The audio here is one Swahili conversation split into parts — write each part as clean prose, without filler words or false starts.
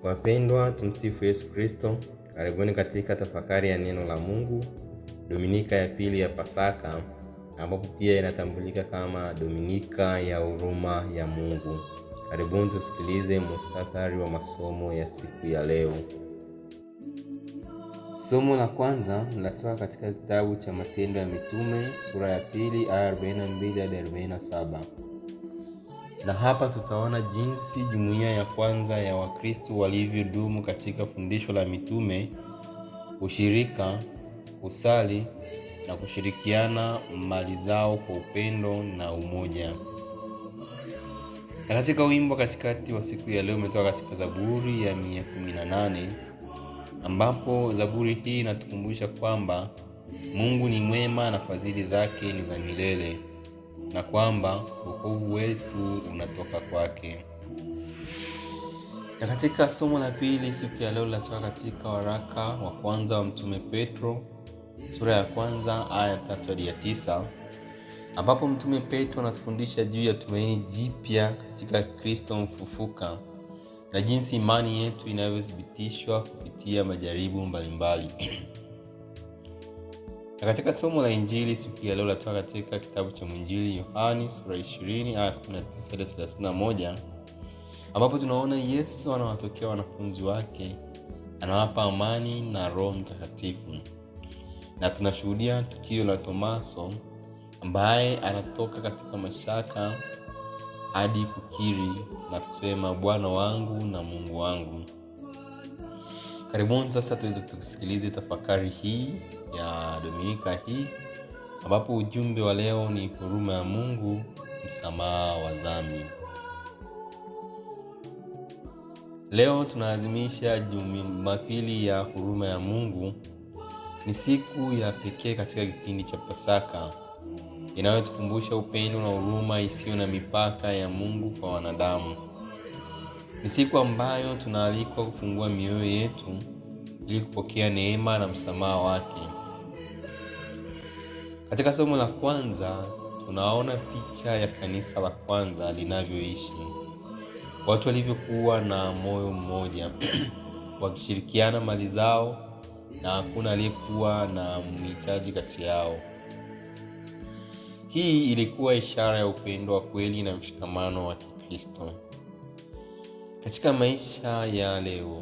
Wapendwa, tumsifu Yesu Kristo. Karibuni katika tafakari ya neno la Mungu, Dominika ya pili ya Pasaka, ambapo pia inatambulika kama Dominika ya huruma ya Mungu. Karibuni tusikilize muhtasari wa masomo ya siku ya leo. Somo la kwanza linatoka katika kitabu cha Matendo ya Mitume sura ya pili aya 42 hadi 47. Na hapa tutaona jinsi jumuiya ya kwanza ya Wakristo walivyodumu katika fundisho la mitume, ushirika, kusali na kushirikiana mali zao kwa upendo na umoja. Na katika wimbo katikati wa siku ya leo umetoka katika Zaburi ya 118, ambapo Zaburi hii inatukumbusha kwamba Mungu ni mwema na fadhili zake ni za milele, na kwamba wokovu wetu unatoka kwake. Na katika somo la pili siku ya leo linatoka katika waraka wa kwanza wa Mtume Petro sura ya kwanza aya 3 hadi 9, ambapo Mtume Petro anatufundisha juu ya tumaini jipya katika Kristo mfufuka na jinsi imani yetu inavyothibitishwa kupitia majaribu mbalimbali. Na katika somo la Injili siku ya leo linatoka katika kitabu cha Mwinjili Yohani sura 20 aya 19 hadi 31, ambapo tunaona Yesu anawatokea wanafunzi wake, anawapa amani na Roho Mtakatifu. Na tunashuhudia tukio la Tomaso ambaye anatoka katika mashaka hadi kukiri na kusema Bwana wangu na Mungu wangu. Karibuni sasa tuweze tusikilize tafakari hii ya Dominika hii, ambapo ujumbe wa leo ni huruma ya Mungu, msamaha wa dhambi. Leo tunaadhimisha Jumapili ya huruma ya Mungu. Ni siku ya pekee katika kipindi cha Pasaka inayotukumbusha upendo na huruma isiyo na mipaka ya Mungu kwa wanadamu. Ni siku ambayo tunaalikwa kufungua mioyo yetu ili kupokea neema na msamaha wake. Katika somo la kwanza tunaona picha ya kanisa la kwanza linavyoishi. Watu walivyokuwa na moyo mmoja wakishirikiana mali zao na hakuna aliyekuwa na mhitaji kati yao. Hii ilikuwa ishara ya upendo wa kweli na mshikamano wa Kikristo. Katika maisha ya leo,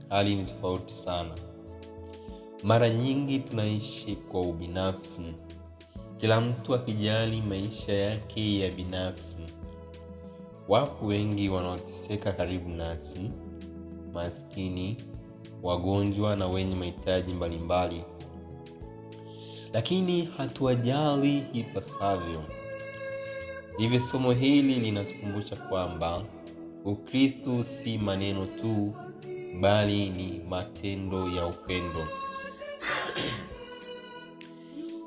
hali ni tofauti sana. Mara nyingi tunaishi kwa ubinafsi, kila mtu akijali maisha yake ya binafsi. Wapo wengi wanaoteseka karibu nasi, maskini, wagonjwa na wenye mahitaji mbalimbali, lakini hatuwajali ipasavyo. Hivyo somo hili linatukumbusha kwamba Ukristo si maneno tu, bali ni matendo ya upendo.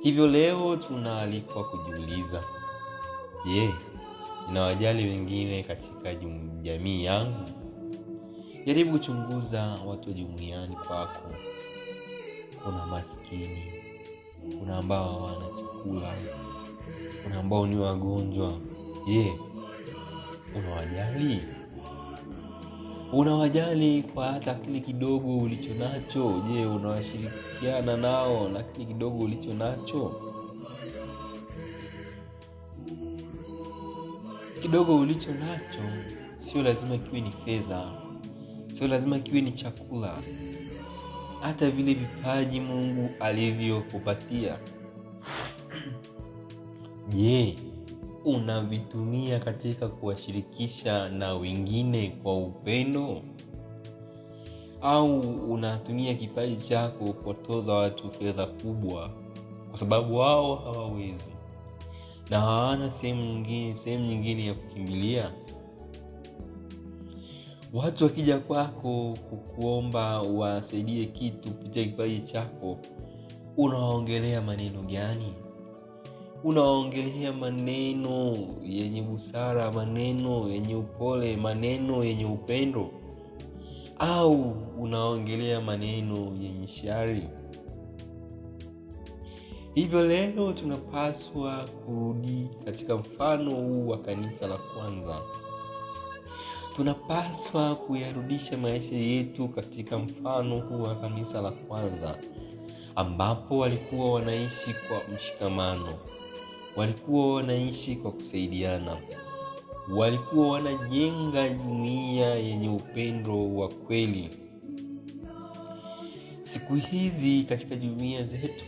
Hivyo leo tunaalikwa kujiuliza, je, ninawajali wengine katika jamii yangu? Jaribu kuchunguza watu jumuiani kwako. Kuna maskini, kuna ambao hawana chakula, kuna ambao ni wagonjwa. Je, unawajali? Unawajali kwa hata kile kidogo ulicho nacho? Je, unawashirikiana nao na kile kidogo ulicho nacho? Kidogo ulicho nacho sio lazima kiwe ni fedha, sio lazima kiwe ni chakula. Hata vile vipaji Mungu alivyokupatia, je, unavitumia katika kuwashirikisha na wengine kwa upendo? Au unatumia kipaji chako kutoza watu fedha kubwa kwa sababu wao hawawezi na hawana sehemu nyingine ya kukimbilia? Watu wakija kwako kukuomba wasaidie kitu kupitia kipaji chako, unawaongelea maneno gani? Unawaongelea maneno yenye busara, maneno yenye upole, maneno yenye upendo? Au unawaongelea maneno yenye shari? Hivyo leo tunapaswa kurudi katika mfano huu wa kanisa la kwanza. tunapaswa kuyarudisha maisha yetu katika mfano huu wa kanisa la kwanza, ambapo walikuwa wanaishi kwa mshikamano, walikuwa wanaishi kwa kusaidiana, walikuwa wanajenga jumuiya yenye upendo wa kweli. Siku hizi katika jumuiya zetu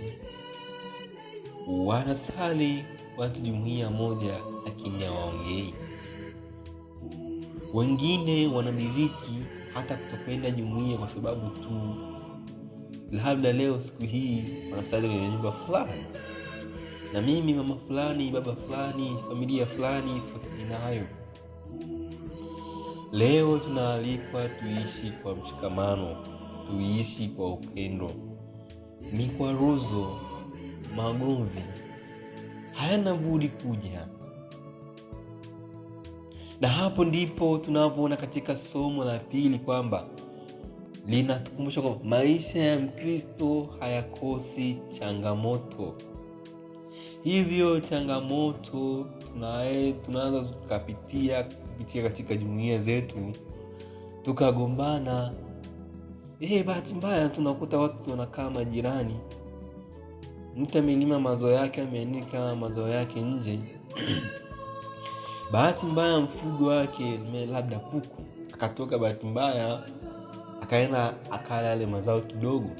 wanasali watu jumuiya moja, lakini hawaongei. Wengine wanadiriki hata kutokwenda jumuiya kwa sababu tu labda leo siku hii wanasali kwenye nyumba fulani, na mimi mama fulani, baba fulani, familia fulani sipatani nayo. Leo tunaalikwa tuishi kwa mshikamano, tuishi kwa upendo. Mikwaruzo, magomvi hayana budi kuja. Na hapo ndipo tunavyoona katika somo la pili kwamba linatukumbusha kwamba maisha ya Mkristo hayakosi changamoto. Hivyo changamoto tunaanza kupitia katika jumuiya zetu, tukagombana. Bahati mbaya tunakuta watu wanakaa majirani, mtu amelima mazao yake, ameanika mazao yake nje. Bahati mbaya mfugo wake labda kuku akatoka, bahati mbaya akaenda akala yale mazao kidogo.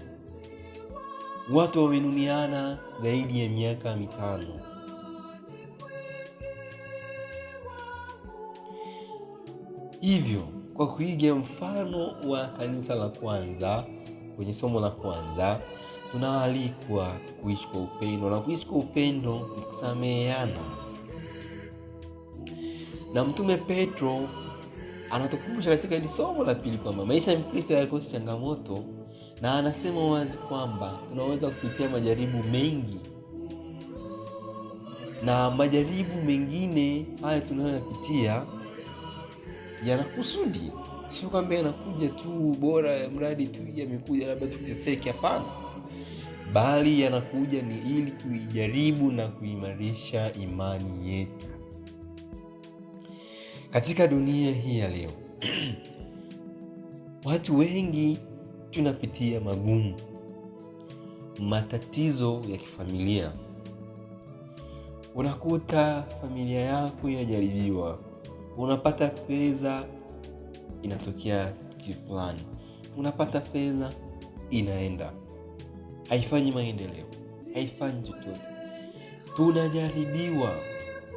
Watu wamenuniana zaidi ya miaka 5. Hivyo kwa kuiga mfano wa kanisa la kwanza, kwenye somo la kwanza tunaalikwa kuishi kwa upendo, na kuishi kwa upendo ni kusameheana. Na Mtume Petro anatukumbusha katika hili somo la pili kwamba maisha ya Mkristo hayakosi changamoto, na anasema wazi kwamba tunaweza kupitia majaribu mengi, na majaribu mengine haya tunayopitia yanakusudi. Sio kwamba yanakuja tu bora mradi tu yamekuja labda tuteseke, hapana, bali yanakuja ni ili kuijaribu na kuimarisha imani yetu. Katika dunia hii ya leo watu wengi tunapitia magumu, matatizo ya kifamilia. Unakuta familia yako inajaribiwa, unapata fedha, inatokea kitu fulani, unapata fedha inaenda, haifanyi maendeleo, haifanyi chochote. Tunajaribiwa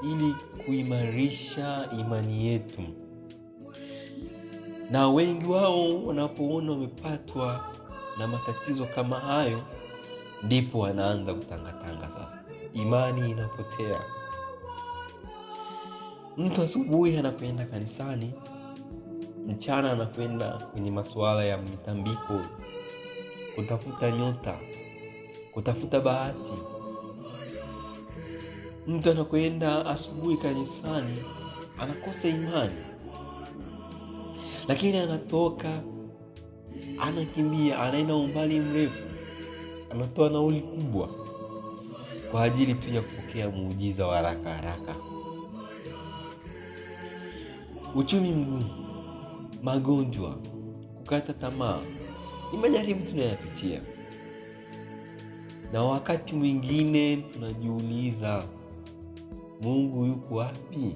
ili kuimarisha imani yetu, na wengi wao wanapoona wamepatwa na matatizo kama hayo, ndipo wanaanza kutangatanga. Sasa imani inapotea. Mtu asubuhi anakwenda kanisani, mchana anakwenda kwenye masuala ya mitambiko, kutafuta nyota, kutafuta bahati. Mtu anakwenda asubuhi kanisani, anakosa imani, lakini anatoka, anakimbia, anaenda umbali mrefu, anatoa nauli kubwa kwa ajili tu ya kupokea muujiza wa haraka haraka. Uchumi mgumu, magonjwa, kukata tamaa ni majaribu tunayapitia, na wakati mwingine tunajiuliza, Mungu yuko wapi?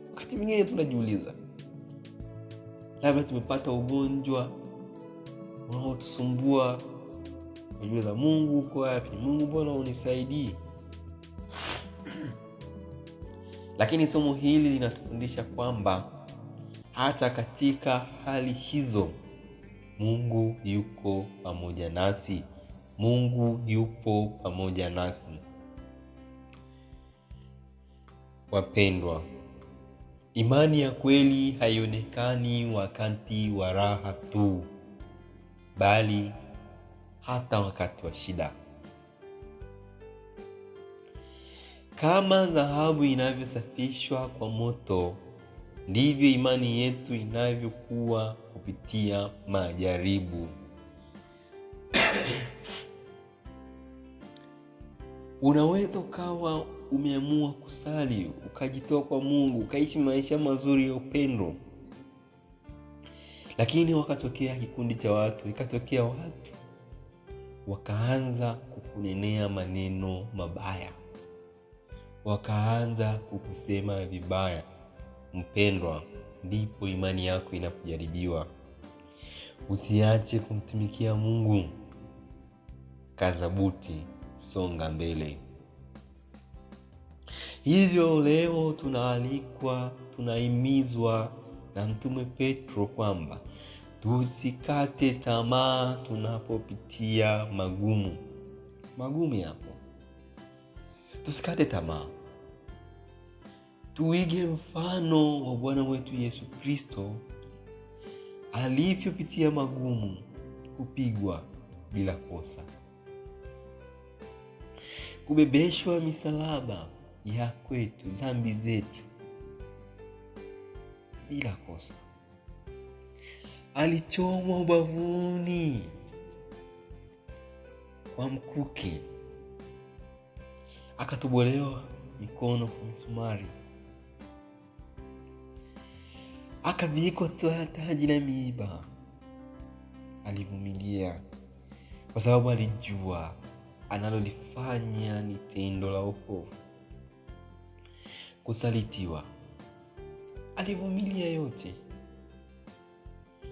Wakati mwingine tunajiuliza, labda tumepata ugonjwa unaotusumbua, tunajiuliza, Mungu uko wapi? Mungu, mbona unisaidii? Lakini somo hili linatufundisha kwamba hata katika hali hizo Mungu yuko pamoja nasi. Mungu yupo pamoja nasi. Wapendwa, imani ya kweli haionekani wakati wa raha tu, bali hata wakati wa shida. Kama dhahabu inavyosafishwa kwa moto, ndivyo imani yetu inavyokuwa kupitia majaribu. Unaweza ukawa umeamua kusali, ukajitoa kwa Mungu, ukaishi maisha mazuri ya upendo, lakini wakatokea kikundi cha watu, ikatokea watu wakaanza kukunenea maneno mabaya, wakaanza kukusema vibaya, mpendwa, ndipo imani yako inapojaribiwa. Usiache kumtumikia Mungu. Kaza buti, songa mbele. Hivyo leo tunaalikwa, tunahimizwa na Mtume Petro kwamba tusikate tamaa tunapopitia magumu yapo. Tusikate tamaa. Tuige mfano wa Bwana wetu Yesu Kristo alivyopitia magumu, kupigwa bila kosa, kubebeshwa misalaba ya kwetu, dhambi zetu bila kosa. Alichomwa ubavuni kwa mkuki, akatobolewa mikono kwa misumari, akavikwa taji la miiba. Alivumilia kwa sababu alijua analolifanya ni tendo la wokovu. Kusalitiwa, alivumilia yote.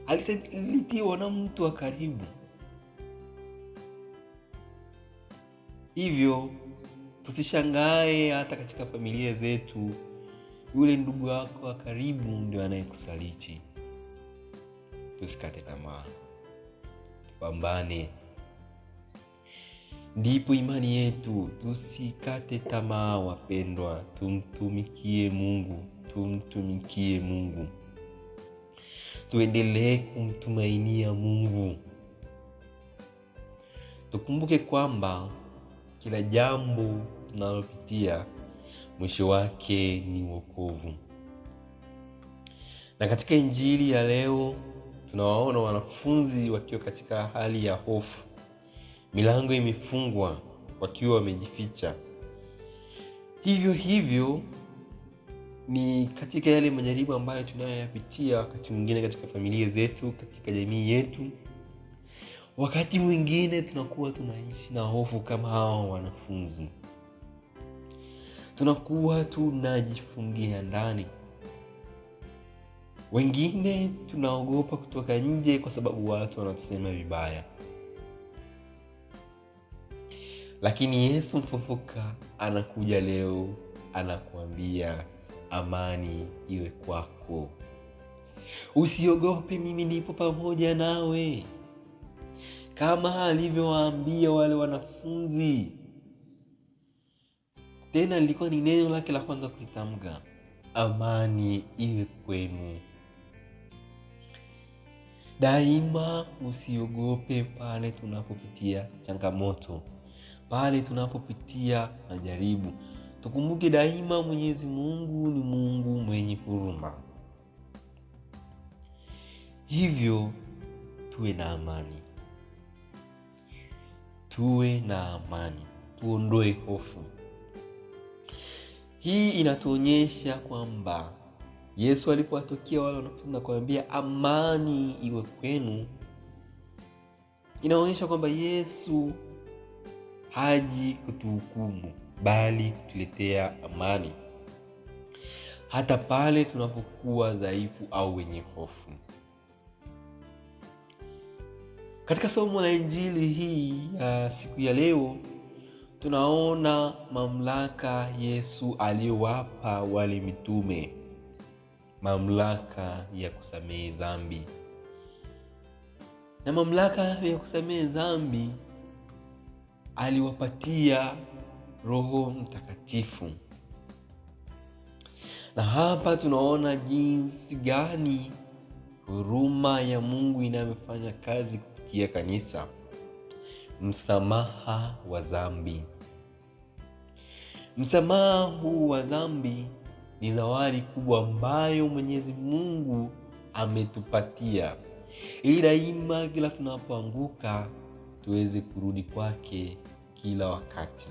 Alisalitiwa na mtu wa karibu. Hivyo tusishangae hata katika familia zetu yule ndugu wako wa karibu ndio anayekusaliti. Tusikate tamaa, tupambane. Ndipo imani yetu. Tusikate tamaa wapendwa, tumtumikie Mungu. Tuendelee kumtumainia Mungu. Tukumbuke kwamba kila jambo tunalopitia mwisho wake ni wokovu. Na katika Injili ya leo tunawaona wanafunzi wakiwa katika hali ya hofu, milango imefungwa, wakiwa wamejificha. Hivyo ni katika yale majaribu ambayo tunayoyapitia wakati mwingine katika familia zetu, katika jamii yetu. Wakati mwingine tunakuwa tunaishi na hofu kama hao wanafunzi. Tunakuwa tunajifungia ndani. Wengine tunaogopa kutoka nje kwa sababu watu wanatusema vibaya. Lakini Yesu mfufuka anakuja leo, anakuambia amani iwe kwako. Usiogope, mimi nipo pamoja nawe. Kama alivyowaambia wale wanafunzi. Tena lilikuwa ni neno lake la kwanza kulitamka, amani iwe kwenu. Daima usiogope pale tunapopitia changamoto, pale tunapopitia majaribu. Tukumbuke daima Mwenyezi Mungu ni Mungu mwenye huruma. Hivyo tuwe na amani. Tuondoe hofu. Hii inatuonyesha kwamba Yesu alipowatokea wale wanafunzi na kuambia amani iwe kwenu, inaonyesha kwamba Yesu haji kutuhukumu, bali kutuletea amani hata pale tunapokuwa dhaifu au wenye hofu. Katika somo la Injili hii ya siku ya leo, tunaona mamlaka Yesu aliyowapa wale mitume, mamlaka ya kusamehe dhambi. Na mamlaka ya kusamehe dhambi aliwapatia Roho Mtakatifu. Na hapa tunaona jinsi gani huruma ya Mungu inavyofanya kazi kupitia kanisa. Msamaha wa dhambi. Msamaha huu wa dhambi ni zawadi kubwa ambayo Mwenyezi Mungu ametupatia, ili daima kila tunapoanguka tuweze kurudi kwake kila wakati.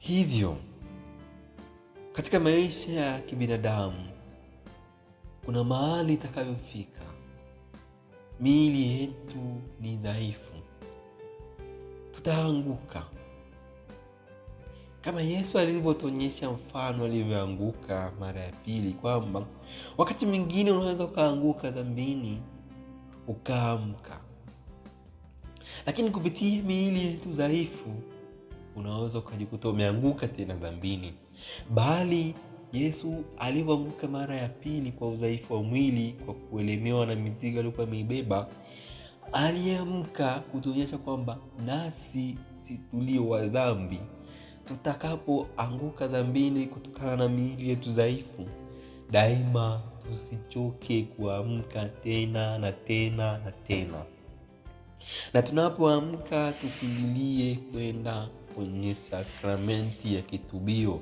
Hivyo katika maisha ya kibinadamu kuna mahali itakayofika miili yetu ni dhaifu, tutaanguka. Kama Yesu alivyotuonyesha mfano alivyoanguka mara ya pili, kwamba wakati mwingine unaweza ukaanguka dhambini ukaamka, lakini kupitia miili yetu dhaifu unaweza ukajikuta umeanguka tena dhambini. Bali Yesu alivyoanguka mara ya pili kwa udhaifu wa mwili, kwa kuelemewa na mizigo aliyokuwa ameibeba, aliamka kutuonyesha kwamba nasi si tulio wa dhambi, tutakapoanguka dhambini kutokana na miili yetu dhaifu, daima tusichoke kuamka tena na tena na tena. Na tunapoamka tukimbilie kwenda kwenye sakramenti ya kitubio,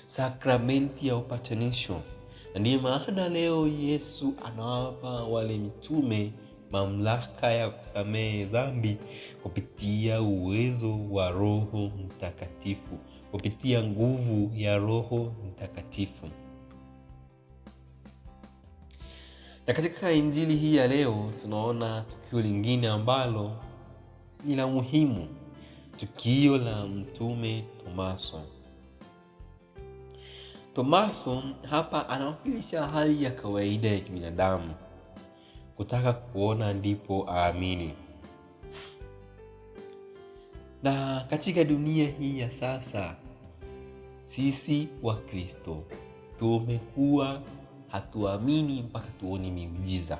sakramenti ya upatanisho. Na ndiyo maana leo Yesu anawapa wale mitume mamlaka ya kusamehe dhambi kupitia uwezo wa Roho Mtakatifu, kupitia nguvu ya Roho Mtakatifu. Na katika injili hii ya leo tunaona tukio lingine ambalo ni la muhimu, tukio la mtume Tomaso. Tomaso hapa anawakilisha hali ya kawaida ya kibinadamu, kutaka kuona ndipo aamini. Na katika dunia hii ya sasa, sisi wa Kristo tumekuwa hatuamini mpaka tuone miujiza.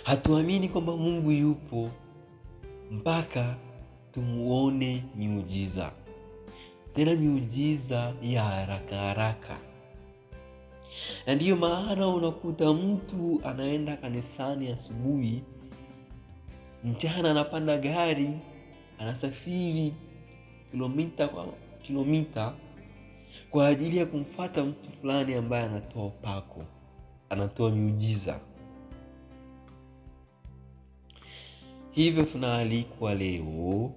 Hatuamini kwamba Mungu yupo mpaka tumuone miujiza, tena miujiza ya haraka haraka. Na ndiyo maana unakuta mtu anaenda kanisani asubuhi, mchana anapanda gari, anasafiri kilomita kwa kilomita kwa ajili ya kumfuata mtu fulani ambaye anatoa upako, anatoa miujiza. Hivyo tunaalikwa leo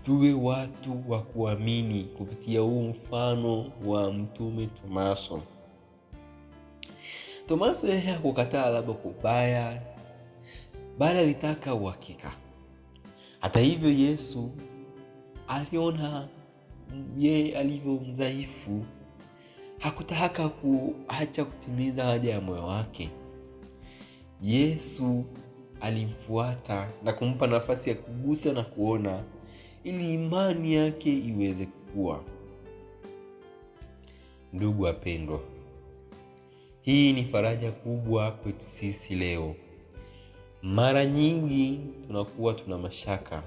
tuwe watu wa kuamini kupitia huu mfano wa mtume Tomaso. Tomaso yeye hakukataa labda kubaya, bali alitaka uhakika. Hata hivyo Yesu aliona yeye alivyo mdhaifu, hakutaka kuacha kutimiza haja ya moyo wake. Yesu alimfuata na kumpa nafasi ya kugusa na kuona, ili imani yake iweze kukua. Ndugu wapendwa, hii ni faraja kubwa kwetu sisi leo. Mara nyingi tunakuwa tuna mashaka,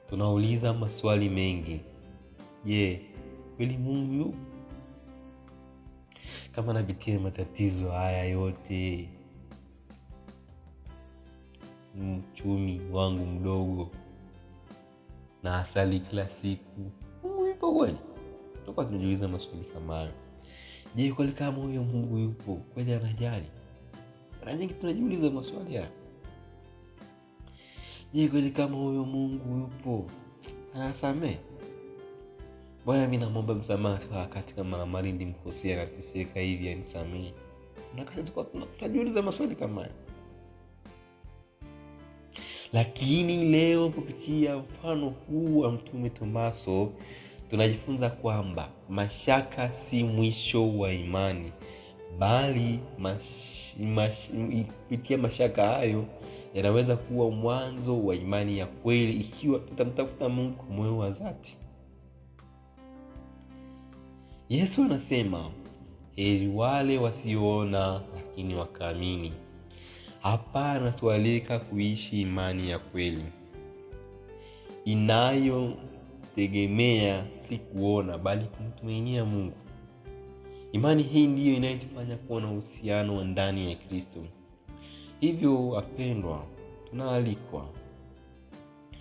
tunauliza maswali mengi. Je, kweli Mungu yupo? Kama napitia matatizo haya yote, mchumi wangu mdogo na asali kila siku, Mungu yupo kweli? Tunakuwa tunajiuliza maswali kama hayo. Je, kweli kama huyo Mungu yupo, kweli anajali? Mara nyingi tunajiuliza maswali haya. Je, kweli kama huyo Mungu yupo, anasamehe? Bwana, mimi naomba msamaha wakati kama mali ndimkosea na tiseka hivi anisamehe. Na kaza tunajiuliza maswali kama haya. Lakini leo kupitia mfano huu wa mtume Tomaso tunajifunza kwamba mashaka si mwisho wa imani, bali kupitia mashaka hayo yanaweza kuwa mwanzo wa imani ya kweli, ikiwa tutamtafuta Mungu kwa moyo wa dhati. Yesu anasema, heri wale wasioona lakini wakaamini. Hapa anatualika kuishi imani ya kweli inayotegemea si kuona, bali kumtumainia Mungu. Imani hii ndiyo inayotufanya kuwa na uhusiano wa ndani ya Kristo. Hivyo wapendwa, tunaalikwa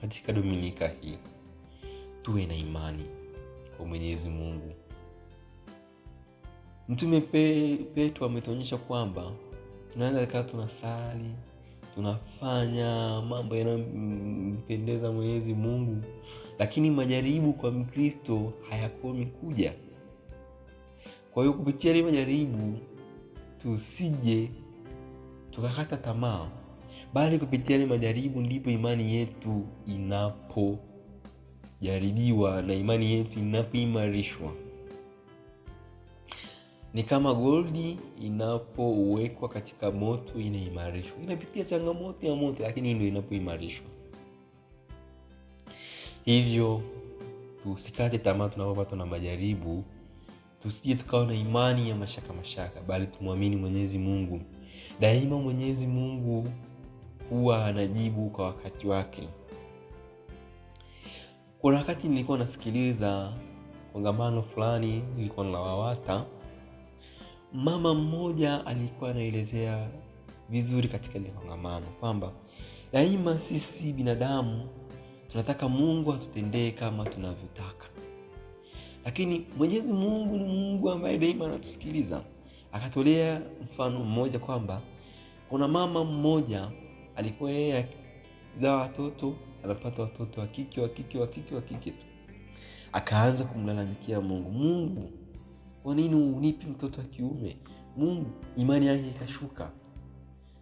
katika Dominika hii tuwe na imani kwa Mwenyezi Mungu. Mtume Petro ametuonyesha kwamba tunaweza kaa tunasali, tunafanya mambo yanayompendeza Mwenyezi Mungu, lakini majaribu kwa Mkristo hayakomi kuja. Kwa hiyo kupitia ile majaribu tusije tukakata tamaa, bali kupitia ile majaribu ndipo imani yetu inapojaribiwa na imani yetu inapoimarishwa. Ni kama goldi inapowekwa katika moto inaimarishwa. Inapitia changamoto ya moto, lakini ndio inapoimarishwa. Hivyo tusikate tamaa tunapopatwa na majaribu. Tusije tukawa na imani ya mashaka, bali tumwamini Mwenyezi Mungu. Daima Mwenyezi Mungu huwa anajibu kwa wakati wake. Kuna wakati nilikuwa nasikiliza kongamano fulani, nilikuwa na Lawata. Mama mmoja alikuwa anaelezea vizuri katika ile kongamano kwamba daima sisi binadamu tunataka Mungu atutendee kama tunavyotaka, lakini Mwenyezi Mungu ni Mungu ambaye daima anatusikiliza. Akatolea mfano mmoja kwamba kuna mama mmoja alikuwa yeye akizaa watoto, anapata watoto wa kike tu. Akaanza kumlalamikia Mungu, Mungu, kwa nini unipi mtoto wa kiume? Mungu, imani yake ikashuka.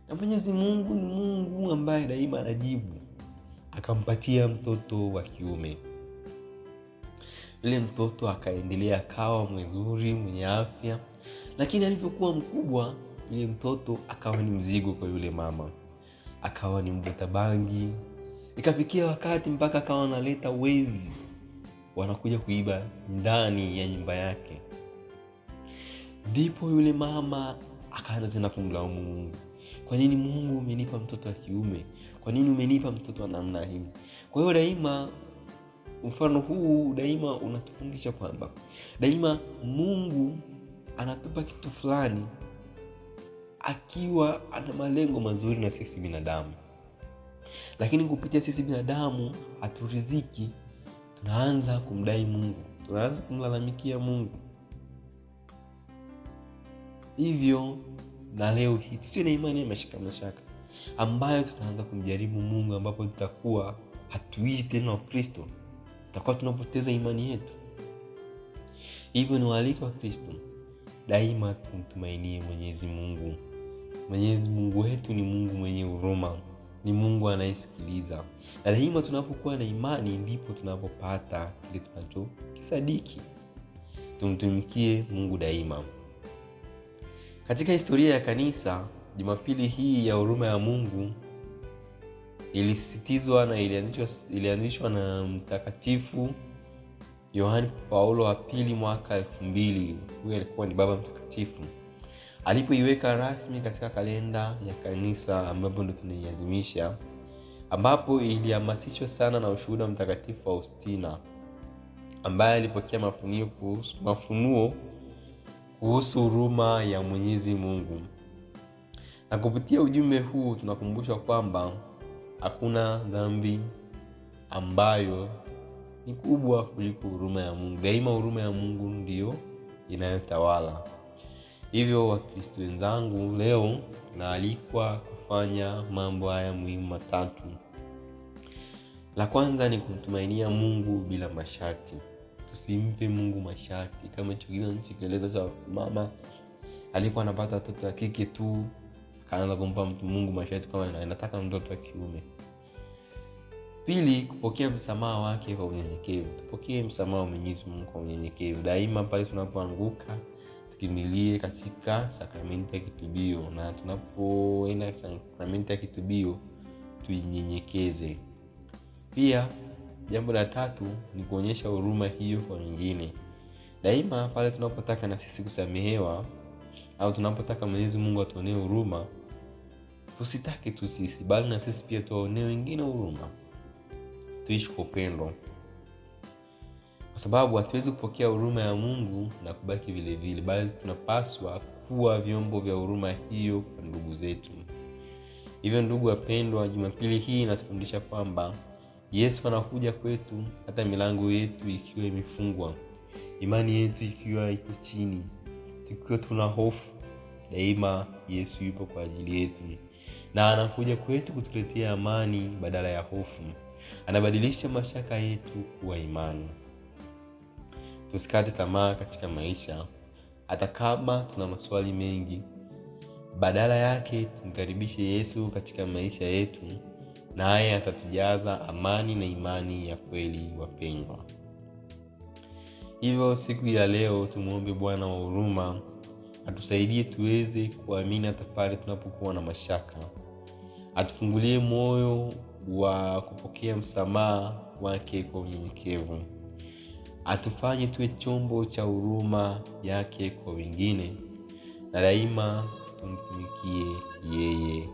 Na Mwenyezi Mungu ni Mungu ambaye daima anajibu. Akampatia mtoto wa kiume. Yule mtoto akaendelea akawa mzuri, mwenye afya, lakini alipokuwa mkubwa yule mtoto akawa ni mzigo kwa yule mama. Akawa ni mvuta bangi. Ikafikia wakati mpaka akawa analeta wezi, wanakuja kuiba ndani ya nyumba yake. Ndipo yule mama akaanza tena kumlaumu Mungu. Kwa nini Mungu umenipa mtoto wa kiume? Kwa nini umenipa mtoto wa namna hii? Kwa hiyo daima mfano huu daima unatufundisha kwamba daima Mungu anatupa kitu fulani akiwa ana malengo mazuri na sisi binadamu. Lakini kupitia sisi binadamu haturiziki, tunaanza kumdai Mungu, tunaanza kumlalamikia Mungu. Hivyo na leo hii tusiwe na imani ya mashaka ambayo tutaanza kumjaribu Mungu, ambapo tutakuwa hatuishi tena Kristo, tutakuwa tunapoteza imani yetu. Hivyo ni waalika wa Kristo daima tumtumainie Mwenyezi Mungu. Mwenyezi Mungu wetu ni Mungu mwenye huruma, ni Mungu anayesikiliza. Na daima tunapokuwa na imani ndipo tunapopata kile tunachokisadiki. Tumtumikie Mungu daima. Katika historia ya kanisa, Jumapili hii ya huruma ya Mungu ilisisitizwa na ilianzishwa na Mtakatifu Yohane Paulo wa pili mwaka 2000. Huyo alikuwa ni baba mtakatifu. Alipoiweka rasmi katika kalenda ya kanisa ambapo ndo tunaiadhimisha, ambapo ilihamasishwa sana na ushuhuda Mtakatifu Faustina ambaye alipokea mafunuo kuhusu huruma ya Mwenyezi Mungu. Na kupitia ujumbe huu tunakumbushwa kwamba hakuna dhambi ambayo ni kubwa kuliko huruma ya Mungu. Daima huruma ya Mungu ndiyo inayotawala. Hivyo Wakristo wenzangu, leo naalikwa kufanya mambo haya muhimu matatu. La kwanza ni kumtumainia Mungu bila masharti. Tusimpe Mungu masharti kama tukieleza cha mama alikuwa anapata watoto wa kike tu, akaanza kumpa Mungu masharti kama anataka mtoto wa kiume. Pili, kupokea msamaha wake kwa unyenyekevu. Tupokee msamaha wa Mwenyezi Mungu kwa unyenyekevu. Daima pale tunapoanguka tukimilie katika sakramenti ya kitubio, na tunapoenda sakramenti ya kitubio tuinyenyekeze. Pia jambo la tatu ni kuonyesha huruma hiyo kwa wengine. Daima pale tunapotaka na sisi kusamehewa au tunapotaka Mwenyezi Mungu atuonee huruma, tusitake tu sisi, bali na sisi pia tuwaonee wengine huruma. Tuishi kwa upendo, kwa sababu hatuwezi kupokea huruma ya Mungu na kubaki vile vile, bali tunapaswa kuwa vyombo vya huruma hiyo kwa ndugu zetu. Hivyo ndugu wapendwa, Jumapili hii inatufundisha kwamba Yesu anakuja kwetu hata milango yetu ikiwa imefungwa, imani yetu ikiwa iko chini, tukiwa tuna hofu. Daima Yesu yupo kwa ajili yetu, na anakuja kwetu kutuletea amani badala ya hofu. Anabadilisha mashaka yetu kuwa imani. Tusikate tamaa katika maisha, hata kama tuna maswali mengi. Badala yake tumkaribishe Yesu katika maisha yetu, naye atatujaza amani na imani ya kweli, wapendwa. Hivyo siku ya leo tumuombe Bwana wa huruma atusaidie tuweze kuamini hata pale tunapokuwa na mashaka. Atufungulie moyo wa kupokea msamaha wake kwa unyenyekevu. Atufanye tuwe chombo cha huruma yake kwa wengine, na daima tumtumikie yeye.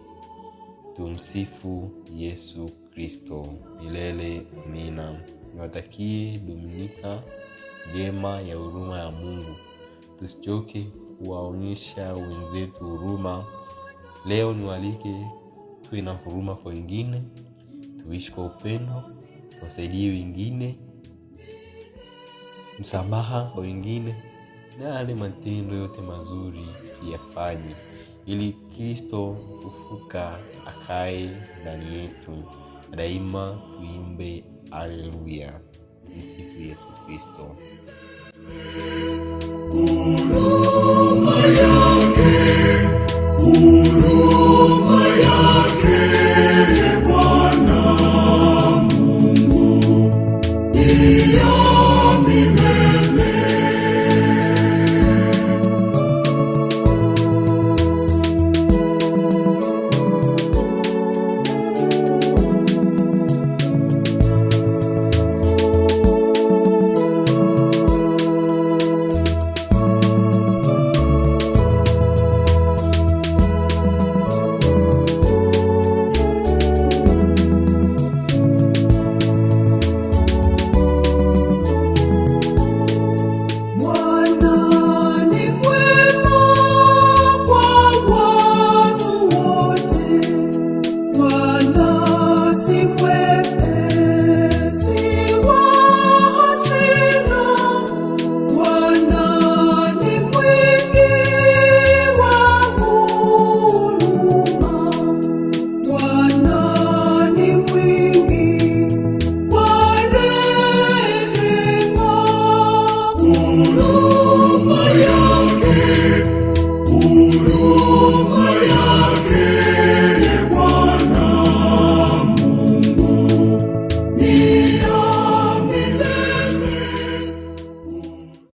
Tumsifu Yesu Kristo. Milele amina. Niwatakie Dominika njema ya huruma ya Mungu. Tusichoke kuwaonyesha wenzetu huruma. Leo niwaalike tuwe na huruma kwa wengine, tuishi kwa upendo, tuwasaidie wengine, msamaha kwa wengine, na yale matendo yote mazuri yafanye, ili Kristo ufuka akae ndani yetu. Daima tuimbe haleluya. Msifu Yesu Kristo.